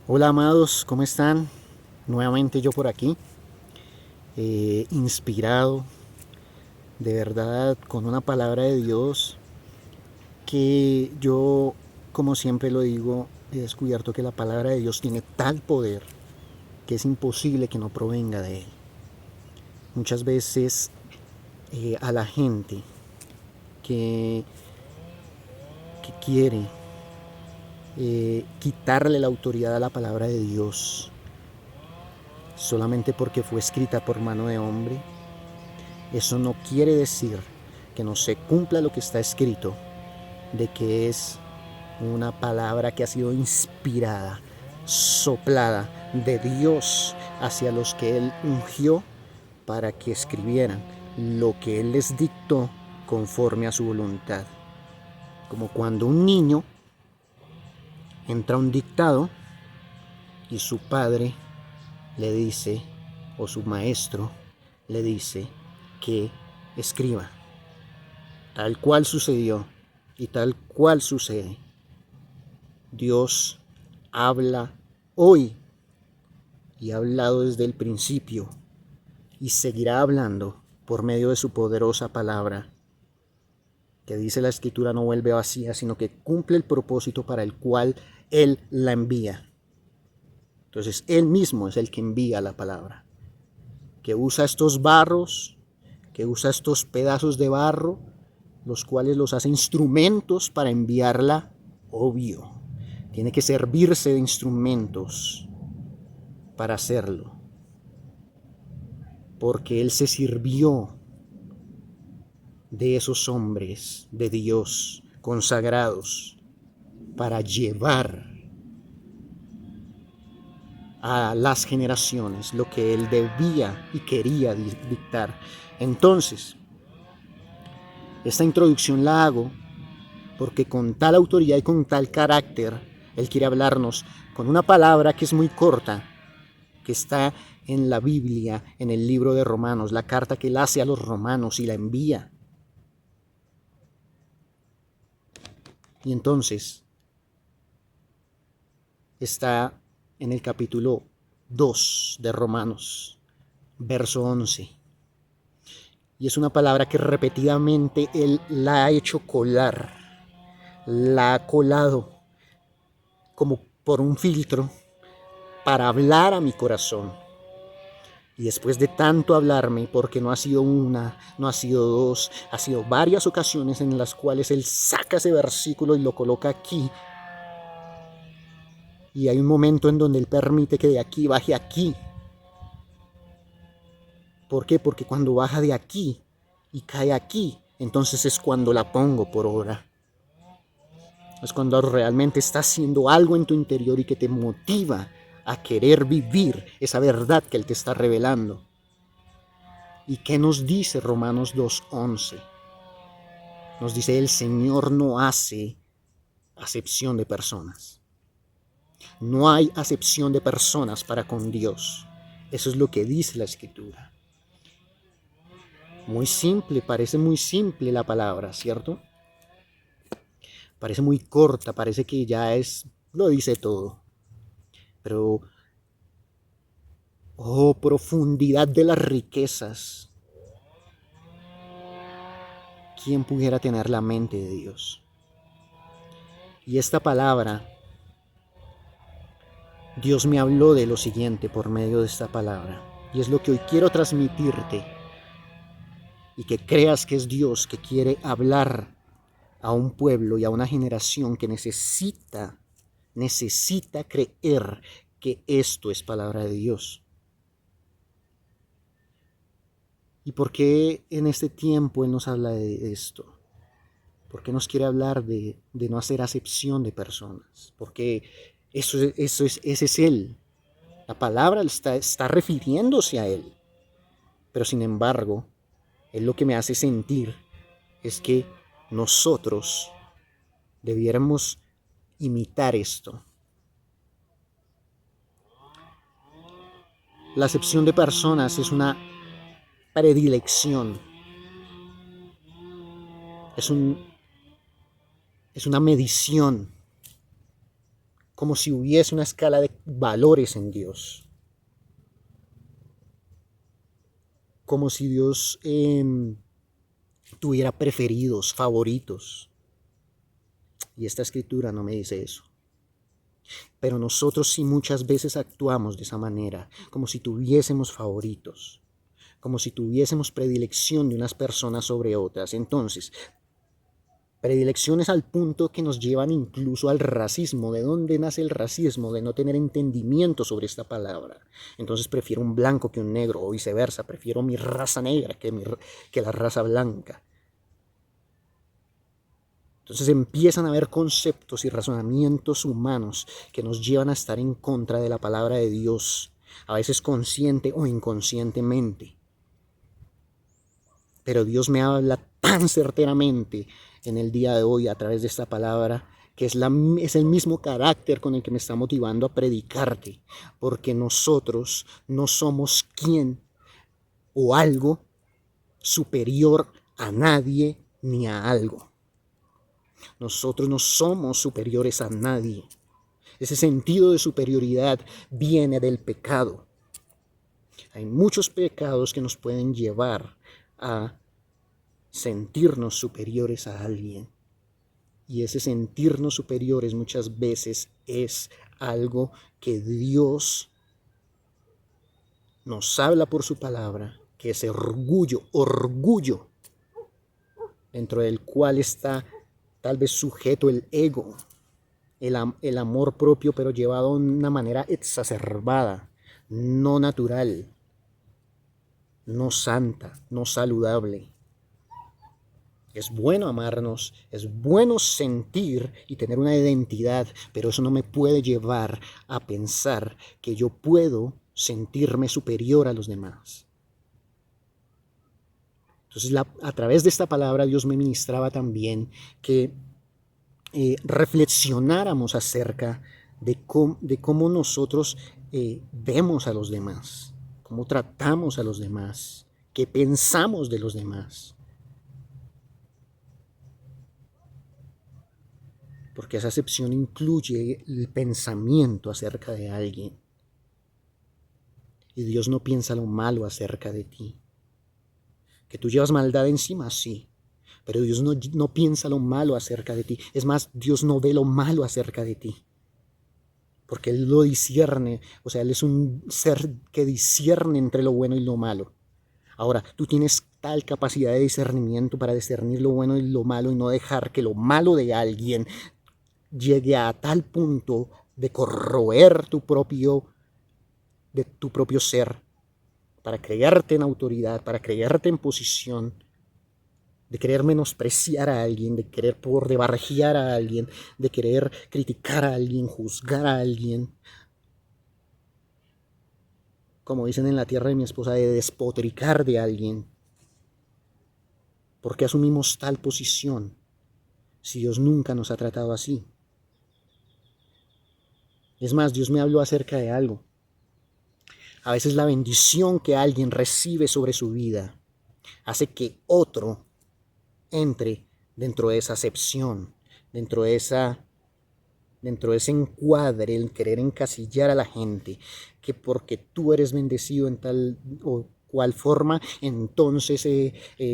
Hola amados, ¿cómo están? Nuevamente yo por aquí, inspirado de verdad con una palabra de Dios que yo, como siempre lo digo, he descubierto que la palabra de Dios tiene tal poder que es imposible que no provenga de Él. Muchas veces a la gente que, que quiere quitarle la autoridad a la palabra de Dios solamente porque fue escrita por mano de hombre, eso no quiere decir que no se cumpla lo que está escrito, de que es una palabra que ha sido inspirada, soplada de Dios hacia los que Él ungió para que escribieran lo que Él les dictó conforme a su voluntad. Como cuando un niño entra a un dictado y su padre le dice, o su maestro le dice, que escriba. Tal cual sucedió y tal cual sucede. Dios habla hoy y ha hablado desde el principio y seguirá hablando por medio de su poderosa palabra, que dice la Escritura no vuelve vacía, sino que cumple el propósito para el cual Él la envía. Entonces Él mismo es el que envía la palabra, que usa estos barros, que usa estos pedazos de barro, los cuales los hace instrumentos para enviarla, obvio. Tiene que servirse de instrumentos para hacerlo, porque Él se sirvió de esos hombres de Dios consagrados para llevar a las generaciones lo que Él debía y quería dictar. Entonces, esta introducción la hago porque con tal autoridad y con tal carácter, Él quiere hablarnos con una palabra que es muy corta, que está en la Biblia, en el libro de Romanos, la carta que Él hace a los romanos y la envía. Y entonces está en el capítulo 2 de Romanos, verso 11. Y es una palabra que repetidamente Él la ha hecho colar, la ha colado como por un filtro para hablar a mi corazón. Y después de tanto hablarme, porque no ha sido una, no ha sido dos, ha sido varias ocasiones en las cuales Él saca ese versículo y lo coloca aquí. Y hay un momento en donde Él permite que de aquí baje aquí. ¿Por qué? Porque cuando baja de aquí y cae aquí, entonces es cuando la pongo por obra. Es cuando realmente está haciendo algo en tu interior y que te motiva a querer vivir esa verdad que Él te está revelando. ¿Y qué nos dice Romanos 2:11? Nos dice, el Señor no hace acepción de personas. No hay acepción de personas para con Dios. Eso es lo que dice la Escritura. Muy simple, parece muy simple la palabra, ¿cierto? Parece muy corta, parece que ya lo dice todo. Pero, oh, profundidad de las riquezas. ¿Quién pudiera tener la mente de Dios? Y esta palabra, Dios me habló de lo siguiente por medio de esta palabra. Y es lo que hoy quiero transmitirte. Y que creas que es Dios que quiere hablar a un pueblo y a una generación que necesita creer que esto es palabra de Dios. ¿Y por qué en este tiempo Él nos habla de esto? ¿Por qué nos quiere hablar de no hacer acepción de personas? Porque ese es Él. La palabra está refiriéndose a Él. Pero sin embargo, Él lo que me hace sentir es que nosotros debiéramos imitar esto. La acepción de personas es una predilección, es, un, es una medición como si hubiese una escala de valores en Dios, como si Dios tuviera preferidos, favoritos. Y esta escritura no me dice eso. Pero nosotros sí muchas veces actuamos de esa manera, como si tuviésemos favoritos, como si tuviésemos predilección de unas personas sobre otras. Entonces, predilecciones al punto que nos llevan incluso al racismo. ¿De dónde nace el racismo? De no tener entendimiento sobre esta palabra. Entonces prefiero un blanco que un negro, o viceversa. Prefiero mi raza negra que la raza blanca. Entonces empiezan a haber conceptos y razonamientos humanos que nos llevan a estar en contra de la palabra de Dios, a veces consciente o inconscientemente. Pero Dios me habla tan certeramente en el día de hoy a través de esta palabra, que es el mismo carácter con el que me está motivando a predicarte, porque nosotros no somos quien o algo superior a nadie ni a algo. Nosotros no somos superiores a nadie. Ese sentido de superioridad viene del pecado. Hay muchos pecados que nos pueden llevar a sentirnos superiores a alguien. Y ese sentirnos superiores muchas veces es algo que Dios nos habla por su palabra, que es orgullo, dentro del cual está tal vez sujeto el ego, el amor propio, pero llevado de una manera exacerbada, no natural, no santa, no saludable. Es bueno amarnos, es bueno sentir y tener una identidad, pero eso no me puede llevar a pensar que yo puedo sentirme superior a los demás. Entonces, a través de esta palabra Dios me ministraba también que reflexionáramos acerca de cómo nosotros vemos a los demás, cómo tratamos a los demás, qué pensamos de los demás. Porque esa acepción incluye el pensamiento acerca de alguien. Y Dios no piensa lo malo acerca de ti. Que tú llevas maldad encima, sí. Pero Dios no piensa lo malo acerca de ti. Es más, Dios no ve lo malo acerca de ti. Porque Él lo discierne. O sea, Él es un ser que discierne entre lo bueno y lo malo. Ahora, tú tienes tal capacidad de discernimiento para discernir lo bueno y lo malo y no dejar que lo malo de alguien llegue a tal punto de corroer tu propio ser, para creerte en autoridad, para creerte en posición, de querer menospreciar a alguien, de querer por debajear a alguien, de querer criticar a alguien, juzgar a alguien. Como dicen en la tierra de mi esposa, de despotricar de alguien. ¿Por qué asumimos tal posición si Dios nunca nos ha tratado así? Es más, Dios me habló acerca de algo. A veces la bendición que alguien recibe sobre su vida hace que otro entre dentro de esa acepción, dentro de ese encuadre, el querer encasillar a la gente, que porque tú eres bendecido en tal o cual forma, entonces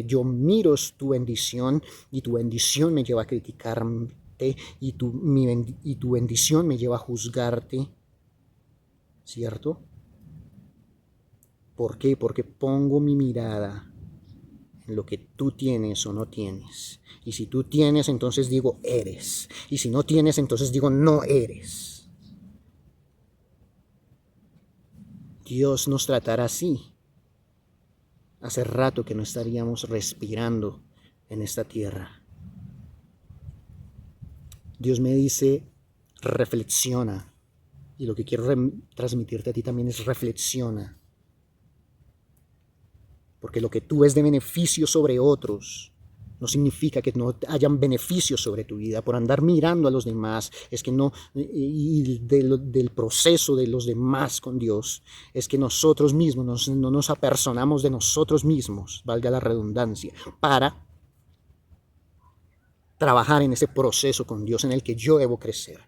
yo miro tu bendición y tu bendición me lleva a criticarte y tu bendición me lleva a juzgarte, ¿cierto? ¿Por qué? Porque pongo mi mirada en lo que tú tienes o no tienes. Y si tú tienes, entonces digo eres. Y si no tienes, entonces digo no eres. Dios nos tratará así. Hace rato que no estaríamos respirando en esta tierra. Dios me dice, reflexiona. Y lo que quiero transmitirte a ti también es reflexiona. Porque lo que tú ves de beneficio sobre otros no significa que no hayan beneficios sobre tu vida. Por andar mirando a los demás, es que no, y del proceso de los demás con Dios, es que nosotros mismos no nos apersonamos de nosotros mismos, valga la redundancia, para trabajar en ese proceso con Dios en el que yo debo crecer.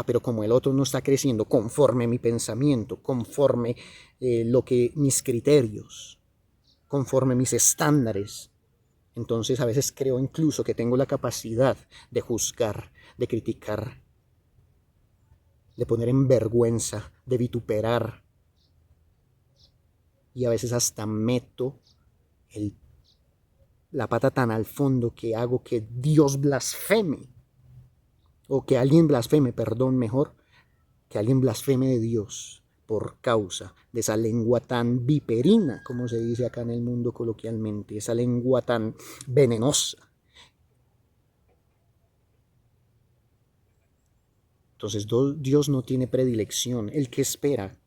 Pero como el otro no está creciendo conforme mi pensamiento, conforme mis criterios, conforme mis estándares, entonces a veces creo incluso que tengo la capacidad de juzgar, de criticar, de poner en vergüenza, de vituperar. Y a veces hasta meto la pata tan al fondo que hago que Dios blasfeme. O que alguien blasfeme, perdón, mejor, que alguien blasfeme de Dios por causa de esa lengua tan viperina, como se dice acá en el mundo coloquialmente, esa lengua tan venenosa. Entonces Dios no tiene predilección, Él que espera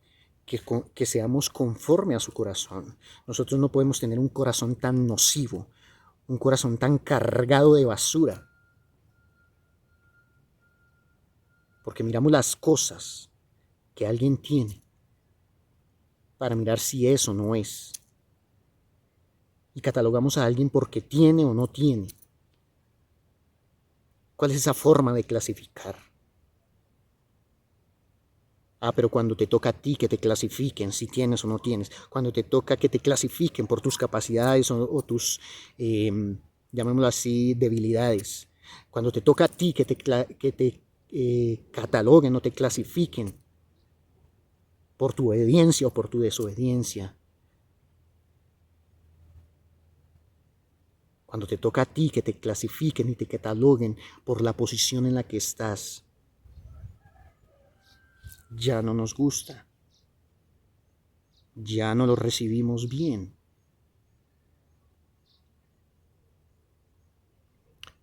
que seamos conforme a su corazón. Nosotros no podemos tener un corazón tan nocivo, un corazón tan cargado de basura, porque miramos las cosas que alguien tiene para mirar si eso no es. Y catalogamos a alguien porque tiene o no tiene. ¿Cuál es esa forma de clasificar? Pero cuando te toca a ti que te clasifiquen si tienes o no tienes, cuando te toca que te clasifiquen por tus capacidades o tus, llamémoslo así, debilidades, cuando te toca a ti que te cataloguen o te clasifiquen por tu obediencia o por tu desobediencia, cuando te toca a ti que te clasifiquen y te cataloguen por la posición en la que estás, ya no nos gusta, ya no lo recibimos bien.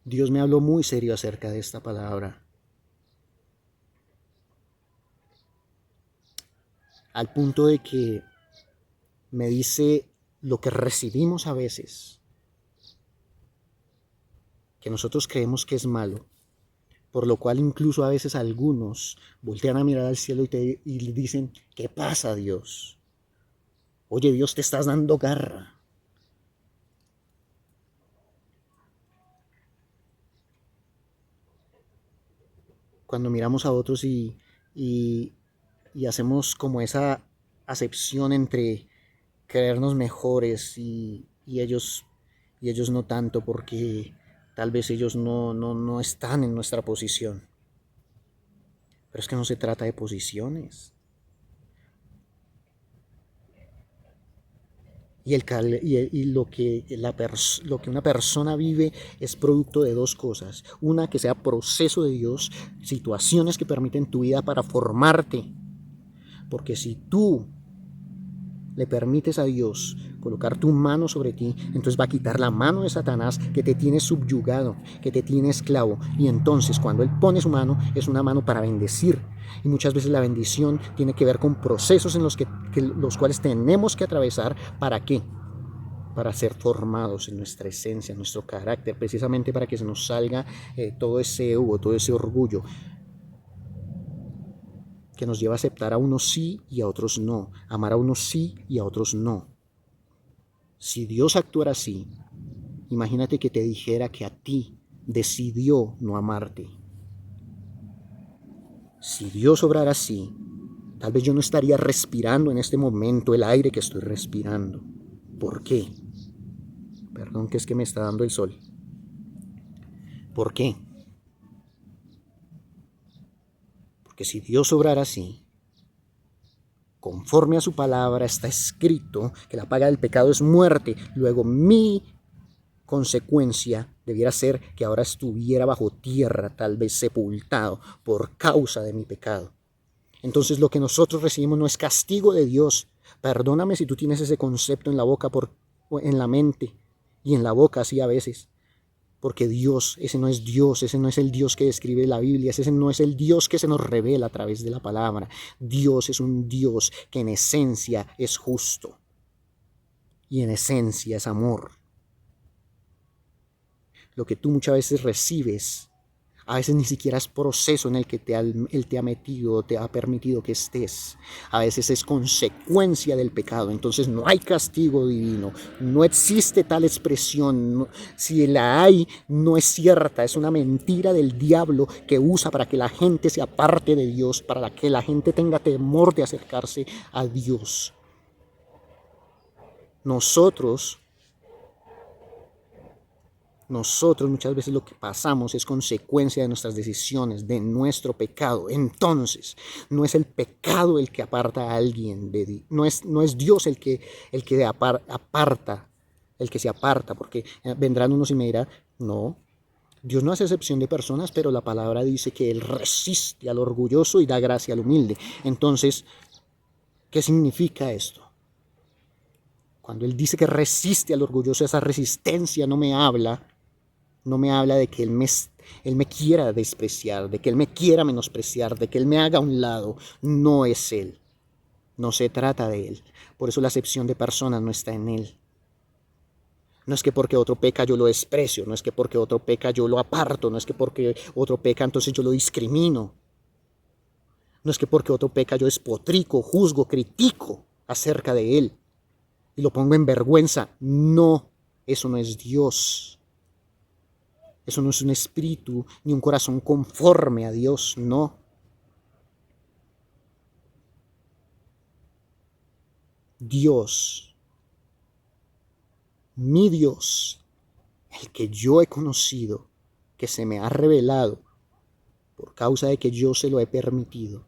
Dios me habló muy serio acerca de esta palabra, al punto de que me dice lo que recibimos a veces, que nosotros creemos que es malo, por lo cual incluso a veces algunos voltean a mirar al cielo y le dicen, ¿qué pasa, Dios? Oye, Dios, te estás dando garra. Cuando miramos a otros y hacemos como esa acepción entre creernos mejores y ellos no tanto, porque tal vez ellos no están en nuestra posición. Pero es que no se trata de posiciones. Lo que una persona vive es producto de dos cosas. Una, que sea proceso de Dios, situaciones que permiten tu vida para formarte. Porque si tú le permites a Dios colocar tu mano sobre ti, entonces va a quitar la mano de Satanás que te tiene subyugado, que te tiene esclavo. Y entonces cuando Él pone su mano, es una mano para bendecir. Y muchas veces la bendición tiene que ver con procesos en los cuales tenemos que atravesar. ¿Para qué? Para ser formados en nuestra esencia, en nuestro carácter, precisamente para que se nos salga todo ese ego, todo ese orgullo que nos lleva a aceptar a unos sí y a otros no, amar a unos sí y a otros no. Si Dios actuara así, imagínate que te dijera que a ti decidió no amarte. Si Dios obrara así, tal vez yo no estaría respirando en este momento el aire que estoy respirando. ¿Por qué? Perdón, que es que me está dando el sol. ¿Por qué? Porque si Dios obrara así, conforme a su palabra está escrito que la paga del pecado es muerte, luego mi consecuencia debiera ser que ahora estuviera bajo tierra, tal vez sepultado por causa de mi pecado. Entonces lo que nosotros recibimos no es castigo de Dios. Perdóname si tú tienes ese concepto en la boca, en la mente y en la boca así a veces. Porque Dios, ese no es Dios, ese no es el Dios que describe la Biblia, ese no es el Dios que se nos revela a través de la palabra. Dios es un Dios que en esencia es justo y en esencia es amor. Lo que tú muchas veces recibes A veces ni siquiera es proceso en el que Él te ha metido, te ha permitido que estés. A veces es consecuencia del pecado. Entonces no hay castigo divino. No existe tal expresión. No, si la hay, no es cierta. Es una mentira del diablo que usa para que la gente se aparte de Dios, para que la gente tenga temor de acercarse a Dios. Nosotros muchas veces lo que pasamos es consecuencia de nuestras decisiones, de nuestro pecado. Entonces, no es el pecado el que aparta a alguien de Dios. No es Dios el que aparta, el que se aparta, porque vendrán unos y me dirán, no, Dios no hace excepción de personas, pero la palabra dice que Él resiste al orgulloso y da gracia al humilde. Entonces, ¿qué significa esto? Cuando Él dice que resiste al orgulloso, esa resistencia no me habla de que él me quiera despreciar, de que Él me quiera menospreciar, de que Él me haga a un lado. No es Él. No se trata de Él. Por eso la acepción de personas no está en Él. No es que porque otro peca yo lo desprecio, no es que porque otro peca yo lo aparto, no es que porque otro peca entonces yo lo discrimino. No es que porque otro peca yo despotrico, juzgo, critico acerca de Él y lo pongo en vergüenza. No, eso no es Dios. Eso no es un espíritu ni un corazón conforme a Dios, no. Dios, mi Dios, el que yo he conocido, que se me ha revelado por causa de que yo se lo he permitido.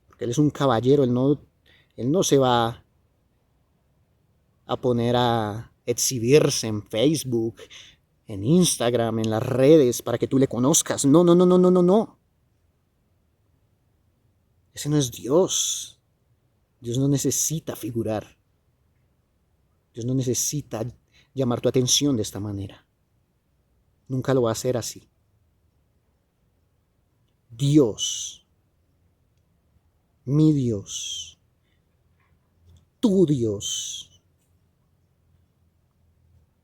Porque Él es un caballero, Él no se va a poner a exhibirse en Facebook, en Instagram, en las redes, para que tú le conozcas. No, no, no, no, no, no, no. Ese no es Dios. Dios no necesita figurar. Dios no necesita llamar tu atención de esta manera. Nunca lo va a hacer así. Dios, mi Dios, tu Dios,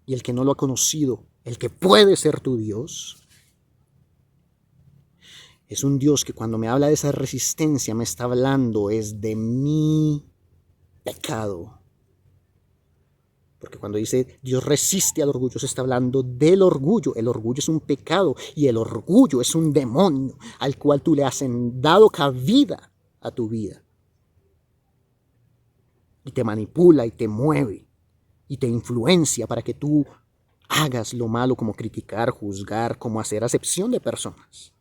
y el que no lo ha conocido, el que puede ser tu Dios, es un Dios que cuando me habla de esa resistencia me está hablando es de mi pecado. Porque cuando dice Dios resiste al orgullo, se está hablando del orgullo. El orgullo es un pecado y el orgullo es un demonio al cual tú le has dado cabida a tu vida. Y te manipula y te mueve y te influencia para que tú hagas lo malo, como criticar, juzgar, como hacer acepción de personas.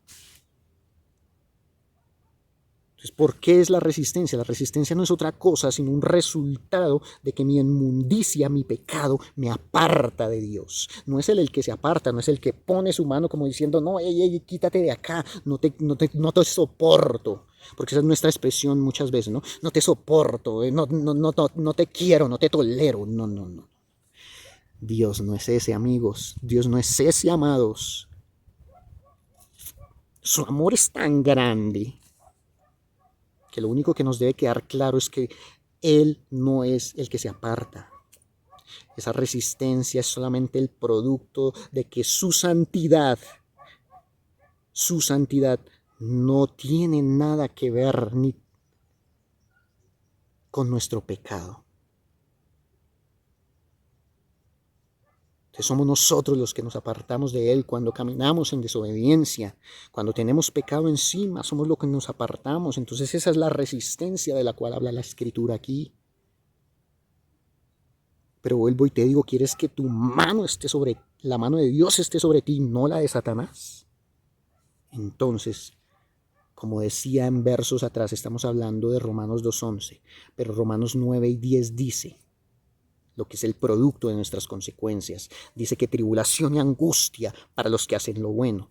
Entonces, ¿por qué es la resistencia? La resistencia no es otra cosa sino un resultado de que mi inmundicia, mi pecado, me aparta de Dios. No es Él el que se aparta, no es el que pone su mano como diciendo, no, ey, quítate de acá, no te soporto. Porque esa es nuestra expresión muchas veces, ¿no? No te soporto, no te quiero, no te tolero. No, no, no. Dios no es ese, amigos. Dios no es ese, amados. Su amor es tan grande que lo único que nos debe quedar claro es que Él no es el que se aparta. Esa resistencia es solamente el producto de que su santidad no tiene nada que ver ni con nuestro pecado. Entonces somos nosotros los que nos apartamos de Él cuando caminamos en desobediencia, cuando tenemos pecado encima, somos los que nos apartamos. Entonces esa es la resistencia de la cual habla la Escritura aquí. Pero vuelvo y te digo, ¿quieres que la mano de Dios esté sobre ti, no la de Satanás? Entonces, como decía en versos atrás, estamos hablando de Romanos 2:11, pero Romanos 9 y 10 dice lo que es el producto de nuestras consecuencias. Dice que tribulación y angustia para los que hacen lo bueno,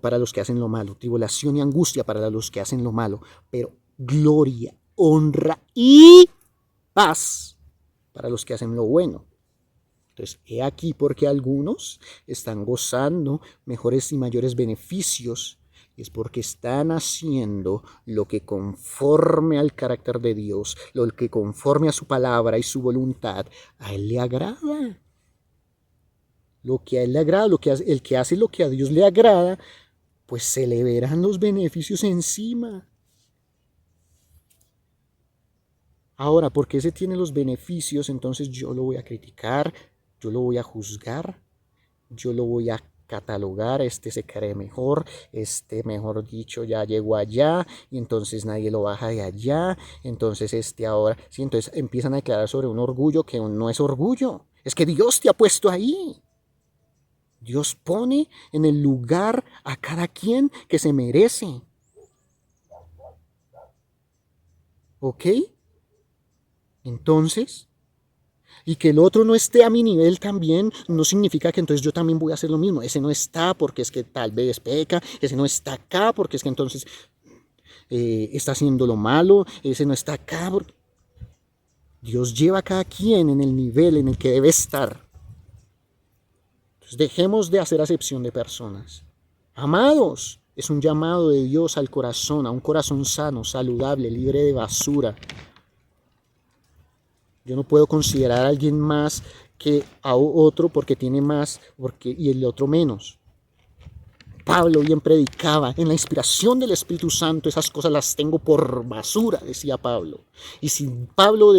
para los que hacen lo malo, tribulación y angustia para los que hacen lo malo, pero gloria, honra y paz para los que hacen lo bueno. Entonces, he aquí porque algunos están gozando mejores y mayores beneficios, es porque están haciendo lo que conforme al carácter de Dios, lo que conforme a su palabra y su voluntad, a Él le agrada. lo que a Él le agrada, el que hace lo que a Dios le agrada, pues se le verán los beneficios encima. Ahora, porque ese tiene los beneficios, entonces yo lo voy a criticar, yo lo voy a juzgar, yo lo voy a catalogar, este se cree mejor, este mejor dicho ya llegó allá y entonces nadie lo baja de allá, entonces este ahora, sí, entonces empiezan a declarar sobre un orgullo que no es orgullo, es que Dios te ha puesto ahí. Dios pone en el lugar a cada quien que se merece. ¿Ok? Entonces, y que el otro no esté a mi nivel también, no significa que entonces yo también voy a hacer lo mismo. Ese no está porque es que tal vez peca, ese no está acá porque es que entonces está haciendo lo malo, ese no está acá. Dios lleva a cada quien en el nivel en el que debe estar. Entonces dejemos de hacer acepción de personas. Amados, es un llamado de Dios al corazón, a un corazón sano, saludable, libre de basura. Yo no puedo considerar a alguien más que a otro porque tiene más y el otro menos. Pablo bien predicaba, en la inspiración del Espíritu Santo esas cosas las tengo por basura, decía Pablo. Y si Pablo,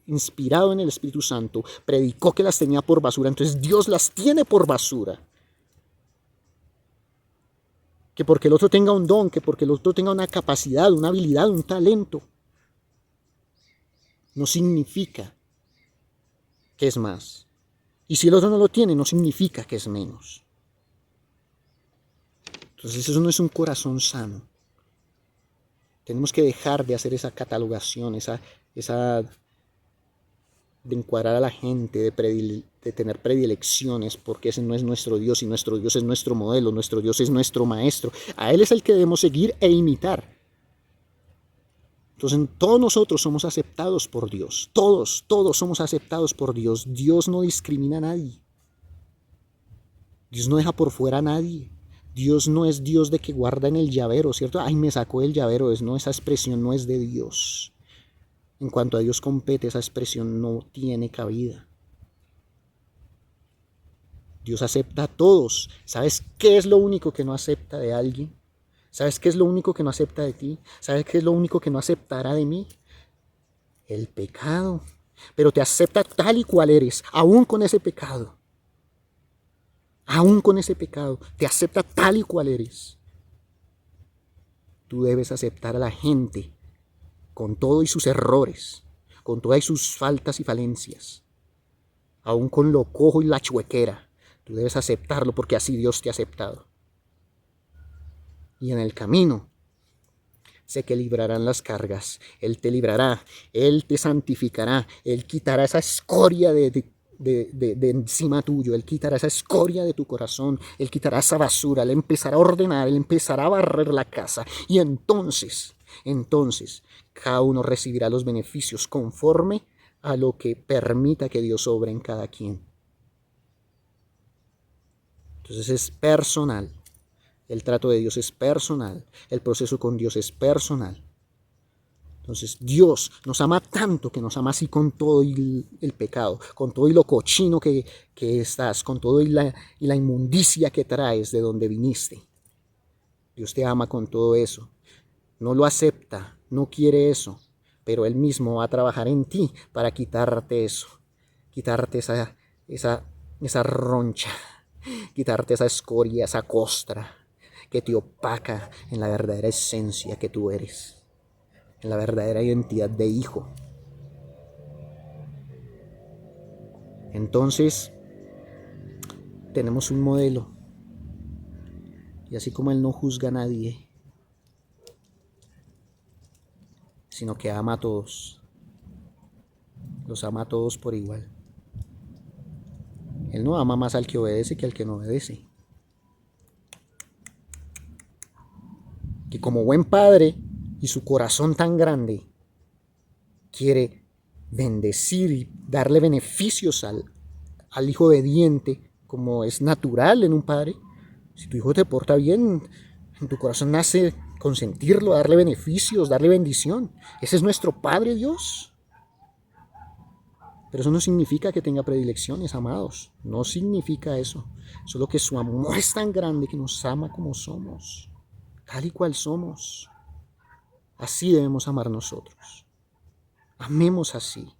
inspirado en el Espíritu Santo, predicó que las tenía por basura, entonces Dios las tiene por basura. Que porque el otro tenga un don, que porque el otro tenga una capacidad, una habilidad, un talento, no significa que es más. Y si el otro no lo tiene, no significa que es menos. Entonces eso no es un corazón sano. Tenemos que dejar de hacer esa catalogación, esa de encuadrar a la gente, de tener predilecciones, porque ese no es nuestro Dios y nuestro Dios es nuestro modelo, nuestro Dios es nuestro maestro. A Él es el que debemos seguir e imitar. Entonces todos nosotros somos aceptados por Dios, todos somos aceptados por Dios. Dios no discrimina a nadie. Dios no deja por fuera a nadie. Dios no es Dios de que guarda en el llavero, ¿cierto? Ay, me sacó el llavero. No, esa expresión no es de Dios. En cuanto a Dios compete, esa expresión no tiene cabida. Dios acepta a todos. ¿Sabes qué es lo único que no acepta de alguien? ¿Sabes qué es lo único que no acepta de ti? ¿Sabes qué es lo único que no aceptará de mí? El pecado. Pero te acepta tal y cual eres, aún con ese pecado. Aún con ese pecado, te acepta tal y cual eres. Tú debes aceptar a la gente con todo y sus errores, con todas y sus faltas y falencias, aún con lo cojo y la chuequera. Tú debes aceptarlo porque así Dios te ha aceptado. Y en el camino, sé que librarán las cargas. Él te librará, Él te santificará, Él quitará esa escoria de encima tuyo, Él quitará esa escoria de tu corazón, Él quitará esa basura, Él empezará a ordenar, Él empezará a barrer la casa y entonces, cada uno recibirá los beneficios conforme a lo que permita que Dios obre en cada quien. Entonces es personal, el trato de Dios es personal, el proceso con Dios es personal. Entonces Dios nos ama tanto que nos ama así con todo y el pecado, con todo y lo cochino que estás, con todo y la inmundicia que traes de donde viniste. Dios te ama con todo eso. No lo acepta, no quiere eso, pero Él mismo va a trabajar en ti para quitarte eso, quitarte esa roncha, quitarte esa escoria, esa costra que te opaca en la verdadera esencia que tú eres, en la verdadera identidad de hijo. Entonces, tenemos un modelo. Y así como Él no juzga a nadie, sino que ama a todos, los ama a todos por igual. Él no ama más al que obedece que al que no obedece. Que como buen padre y su corazón tan grande, quiere bendecir y darle beneficios al hijo obediente, como es natural en un padre. Si tu hijo te porta bien, en tu corazón nace consentirlo, darle beneficios, darle bendición. Ese es nuestro Padre Dios. Pero eso no significa que tenga predilecciones, amados. No significa eso. Solo que su amor es tan grande que nos ama como somos, tal y cual somos. Así debemos amar nosotros. Amemos así.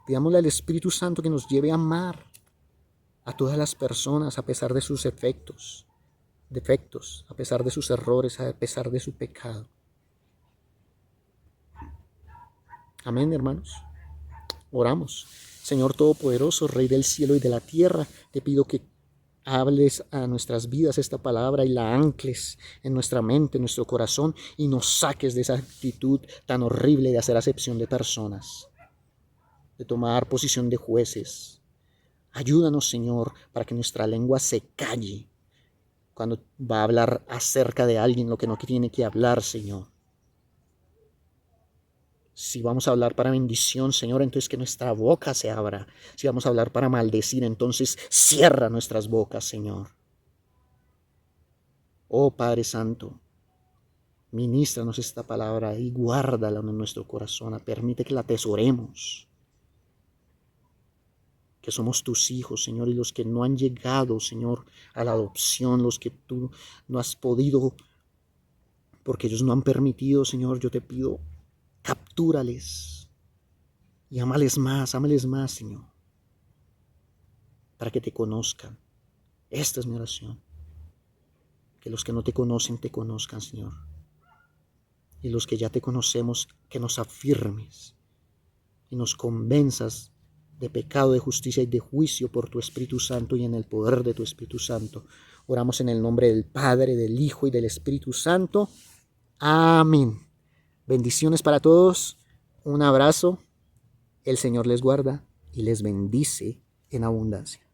Pidámosle al Espíritu Santo que nos lleve a amar a todas las personas a pesar de sus defectos, a pesar de sus errores, a pesar de su pecado. Amén, hermanos. Oramos. Señor Todopoderoso, Rey del cielo y de la tierra, te pido que hables a nuestras vidas esta palabra y la ancles en nuestra mente, en nuestro corazón, y nos saques de esa actitud tan horrible de hacer acepción de personas, de tomar posición de jueces. Ayúdanos, Señor, para que nuestra lengua se calle cuando va a hablar acerca de alguien lo que no tiene que hablar, Señor. Si vamos a hablar para bendición, Señor, entonces que nuestra boca se abra. Si vamos a hablar para maldecir, entonces cierra nuestras bocas, Señor. Oh Padre Santo, ministranos esta palabra y guárdala en nuestro corazón. Permite que la atesoremos. Que somos tus hijos, Señor, y los que no han llegado, Señor, a la adopción, los que tú no has podido, porque ellos no han permitido, Señor, yo te pido, captúrales y ámales más, Señor, para que te conozcan. Esta es mi oración. Que los que no te conozcan, Señor. Y los que ya te conocemos, que nos afirmes y nos convenzas de pecado, de justicia y de juicio por tu Espíritu Santo y en el poder de tu Espíritu Santo. Oramos en el nombre del Padre, del Hijo y del Espíritu Santo. Amén. Bendiciones para todos. Un abrazo. El Señor les guarda y les bendice en abundancia.